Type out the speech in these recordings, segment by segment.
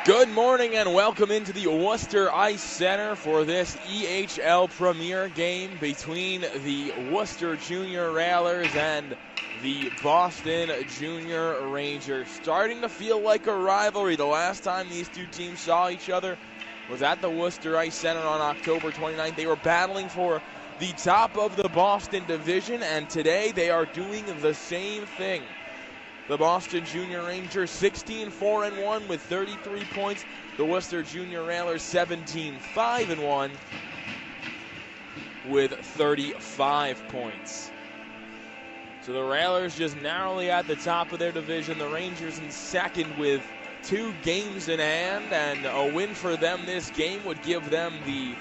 Good morning and welcome into the Worcester Ice Center for this EHL Premier game between the Worcester Junior Railers and the Boston Junior Rangers. Starting to feel like a rivalry. The last time these two teams saw each other was at the Worcester Ice Center on October 29th. They were battling for the top of the Boston division, and today they are doing the same thing. The Boston Junior Rangers 16-4-1 with 33 points. The Worcester Junior Railers 17-5-1 with 35 points. So the Railers just narrowly at the top of their division. The Rangers in second with 2 games in hand, and a win for them this game would give them the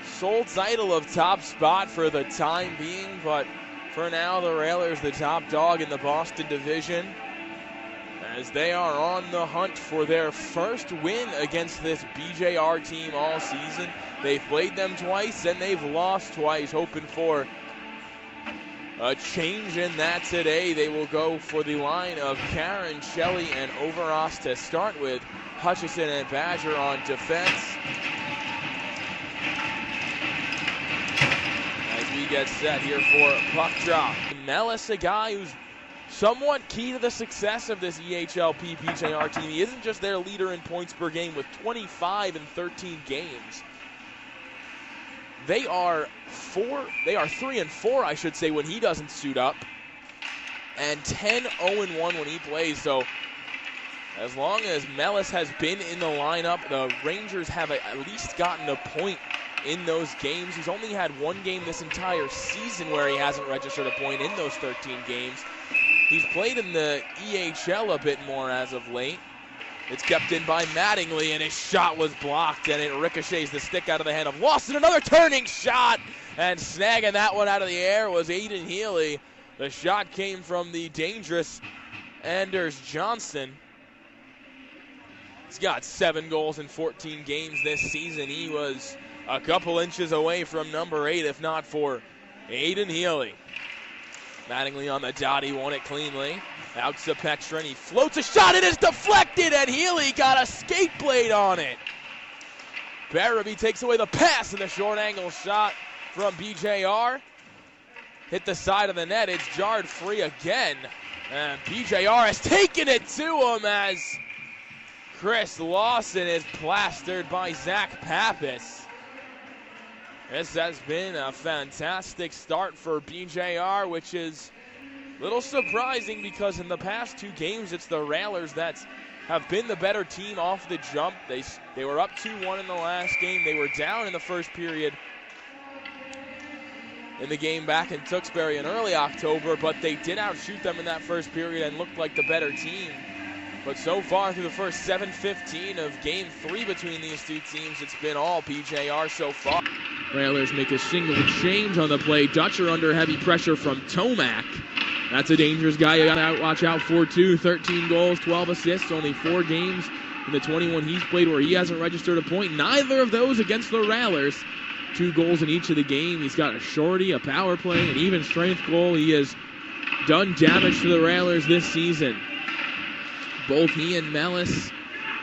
sole title of top spot for the time being, but for now, the Railers the top dog in the Boston division, as they are on the hunt for their first win against this BJR team all season. They've played them twice and they've lost twice, hoping for a change in that today. They will go for the line of Karen, Shelley, and Overos to start with. Hutchison and Badger on defense. Get set here for puck drop. Mellis, a guy who's somewhat key to the success of this EHLP BJR team. He isn't just their leader in points per game with 25 in 13 games. They are 3-4, I should say, when he doesn't suit up, and 10-0-1 when he plays. So as long as Mellis has been in the lineup, the Rangers have at least gotten a point in those games. He's only had 1 game this entire season where he hasn't registered a point in those 13 games. He's played in the EHL a bit more as of late. It's kept in by Mattingly, and his shot was blocked, and it ricochets the stick out of the hand of Lawson. Another turning shot, and snagging that one out of the air was Aiden Healy. The shot came from the dangerous Anders Johnson. He's got 7 goals in 14 games this season. He was a couple inches away from number 8, if not for Aiden Healy. Mattingly on the dot, he won it cleanly. Out to Petra, and he floats a shot, it is deflected, and Healy got a skate blade on it. Barabee takes away the pass, and the short angle shot from BJR. Hit the side of the net, it's jarred free again. And BJR has taken it to him as Chris Lawson is plastered by Zach Pappas. This has been a fantastic start for BJR, which is a little surprising because in the past 2 games, it's the Railers that have been the better team off the jump. They were up 2-1 in the last game. They were down in the first period in the game back in Tewksbury in early October, but they did outshoot them in that first period and looked like the better team. But so far through the first 7:15 of Game 3 between these two teams, it's been all BJR so far. Railers make a single change on the play. Dutcher under heavy pressure from Tomac. That's a dangerous guy you gotta watch out for too. 13 goals, 12 assists, only 4 games in the 21 he's played where he hasn't registered a point. Neither of those against the Railers. 2 goals in each of the game. He's got a shorty, a power play, an even strength goal. He has done damage to the Railers this season. Both he and Mellis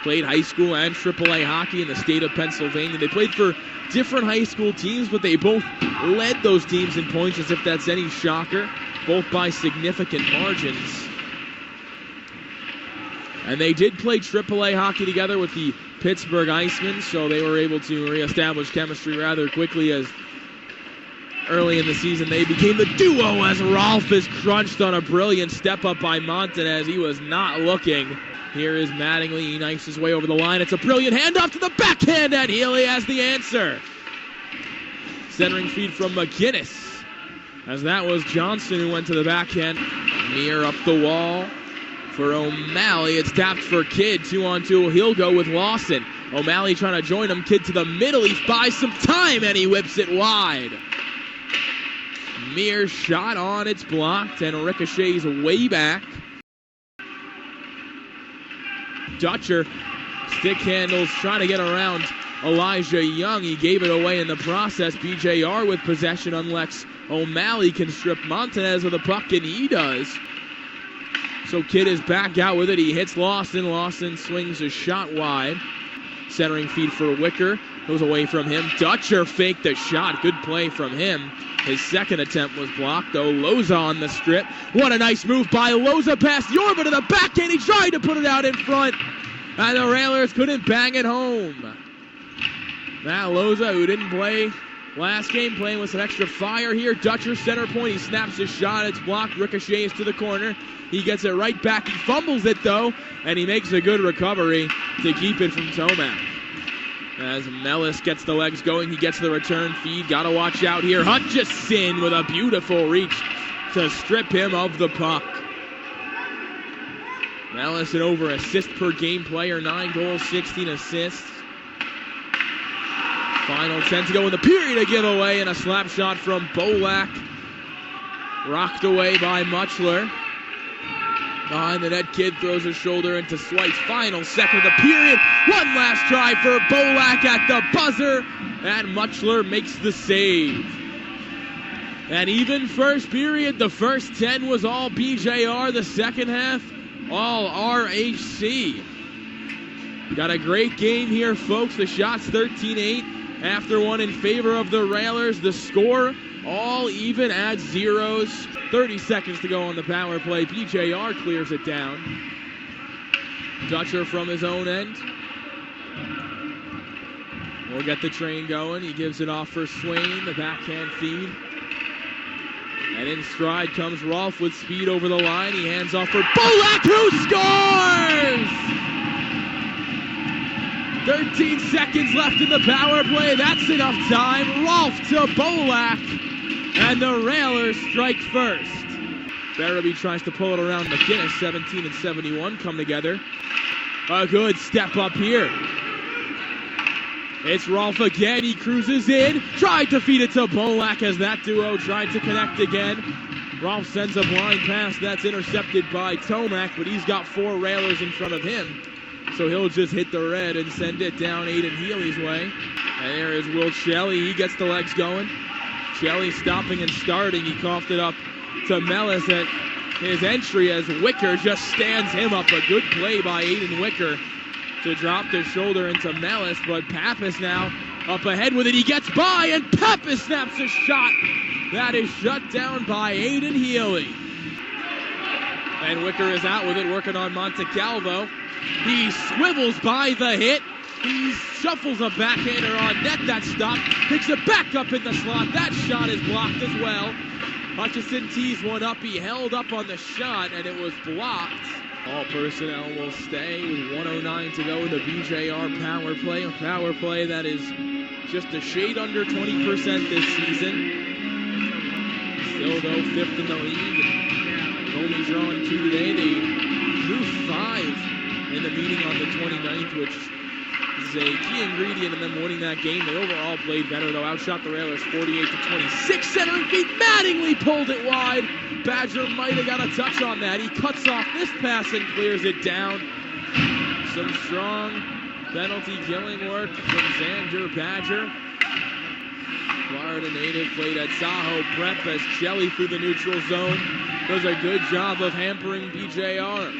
played high school and AAA hockey in the state of Pennsylvania. They played for different high school teams, but they both led those teams in points, as if that's any shocker, both by significant margins. And they did play AAA hockey together with the Pittsburgh Icemen, so they were able to reestablish chemistry rather quickly, as early in the season they became the duo as Rolf is crunched on a brilliant step up by Montanez. He was not looking. Here is Mattingly. He knifes his way over the line. It's a brilliant handoff to the backhand, and Healy has the answer. Centering feed from McGinnis, as that was Johnson who went to the backhand. Meir up the wall for O'Malley. It's tapped for Kidd. 2-on-2. He'll go with Lawson. O'Malley trying to join him. Kidd to the middle. He buys some time, and he whips it wide. Meir shot on. It's blocked, and ricochets way back. Dutcher stick handles, trying to get around Elijah Young. He gave it away in the process. BJR with possession unless O'Malley can strip Montanez of the puck, and he does. So Kidd is back out with it. He hits Lawson. Lawson swings a shot wide. Centering feed for Wicker. Goes away from him. Dutcher faked the shot. Good play from him. His second attempt was blocked, though. Loza on the strip. What a nice move by Loza past Yorba to the backhand. He tried to put it out in front, and the Railers couldn't bang it home. Matt Loza, who didn't play last game, playing with some extra fire here. Dutcher center point. He snaps his shot. It's blocked. Ricochets to the corner. He gets it right back. He fumbles it, though, and he makes a good recovery to keep it from Tomac. As Mellis gets the legs going, he gets the return feed. Got to watch out here. Hutchison with a beautiful reach to strip him of the puck. Mellis an over assist per game player. 9 goals, 16 assists. Final 10 to go in the period. A giveaway and a slap shot from Bolak. Rocked away by Muchler. Behind the net, Kidd throws his shoulder into Swites. Final second of the period. One last try for Bolak at the buzzer. And Muchler makes the save. And even first period, the first 10 was all BJR. The second half, all RHC. Got a great game here, folks. The shots 13-8. After one in favor of the Railers. The score all even at zeros. 30 seconds to go on the power play. BJR clears it down. Dutcher from his own end. We'll get the train going. He gives it off for Swain. The backhand feed. And in stride comes Rolfe with speed over the line. He hands off for Bolak, who scores! 13 seconds left in the power play. That's enough time. Rolfe to Bolak. And the Railers strike first. Barabee tries to pull it around McInnes. 17 and 71 come together. A good step up here. It's Rolfe again. He cruises in. Tried to feed it to Bolak as that duo tried to connect again. Rolfe sends a blind pass. That's intercepted by Tomac, but he's got 4 Railers in front of him. So he'll just hit the red and send it down Aiden Healy's way. And there is Will Shelley. He gets the legs going. Shelley stopping and starting. He coughed it up to Mellis at his entry as Wicker just stands him up. A good play by Aiden Wicker to drop the shoulder into Mellis, but Pappas now up ahead with it. He gets by, and Pappas snaps a shot. That is shut down by Aiden Healy. And Wicker is out with it, working on Montecalvo. He swivels by the hit. He shuffles a backhander on net. That stop. Picks it back up in the slot. That shot is blocked as well. Hutchison tees one up. He held up on the shot, and it was blocked. All personnel will stay with 1:09 to go in the BJR power play. A power play that is just a shade under 20% this season. Still, though, 5th in the league. Only drawing 2 today. They drew 5 in the meeting on the 29th, which is a key ingredient in them winning that game. They overall played better, though. Outshot the Railers 48-26. Centering feed. Mattingly pulled it wide. Badger might have got a touch on that. He cuts off this pass and clears it down. Some strong penalty killing work from Xander Badger. Florida native played at Tahoe Prep as Shelley through the neutral zone does a good job of hampering BJR.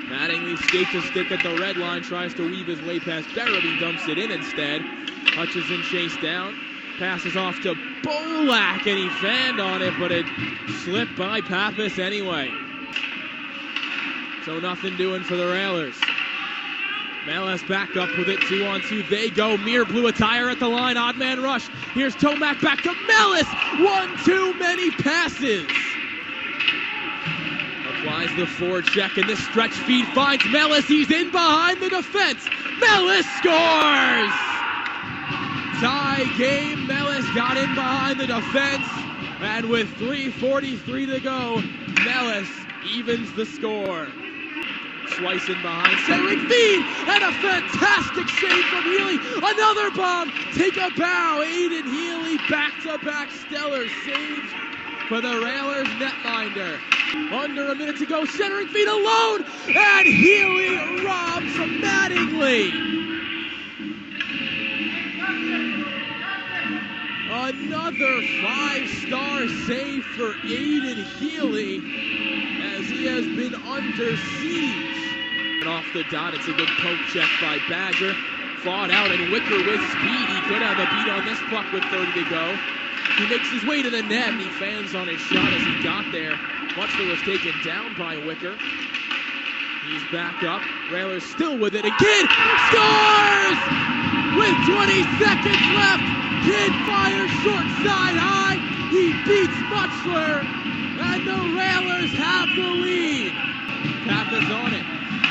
Mattingly skates a stick at the red line, tries to weave his way past Barabee, dumps it in instead. Hutchison chased down, passes off to Bolak, and he fanned on it, but it slipped by Pappas anyway. So nothing doing for the Railers. Mellis back up with it, 2-on-2. They go. Mir blew a tire at the line. Odd man rush. Here's Tomac back to Mellis. 1-2, many passes. Applies the forecheck, and this stretch feed finds Mellis. He's in behind the defense. Mellis scores! Tie game. Mellis got in behind the defense. And with 3:43 to go, Mellis evens the score. Slicing behind, centering feed, and a fantastic save from Healy. Another bomb, take a bow. Aiden Healy, back-to-back stellar saves for the Railers netminder. Under a minute to go, centering feed alone, and Healy robs Mattingly. Another 5-star save for Aiden Healy. he has been under siege. And off the dot, it's a good poke check by Badger. Fought out, and Wicker with speed. He could have a beat on this puck with 30 to go. He makes his way to the net, and he fans on his shot as he got there. Muchler was taken down by Wicker. He's back up. Railer's still with it, and Kidd scores! With 20 seconds left, Kidd fires short side high. He beats Muchler, and the Railers have the lead. Pappas on it.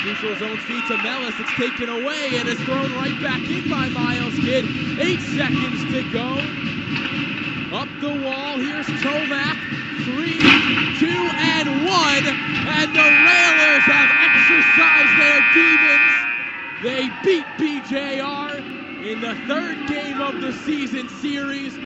Neutral zone feed to Mellis. It's taken away, and it's thrown right back in by Miles Kidd. 8 seconds to go. Up the wall, here's Tomac. 3, 2, and 1. And the Railers have exercised their demons. They beat BJR in the third game of the season series.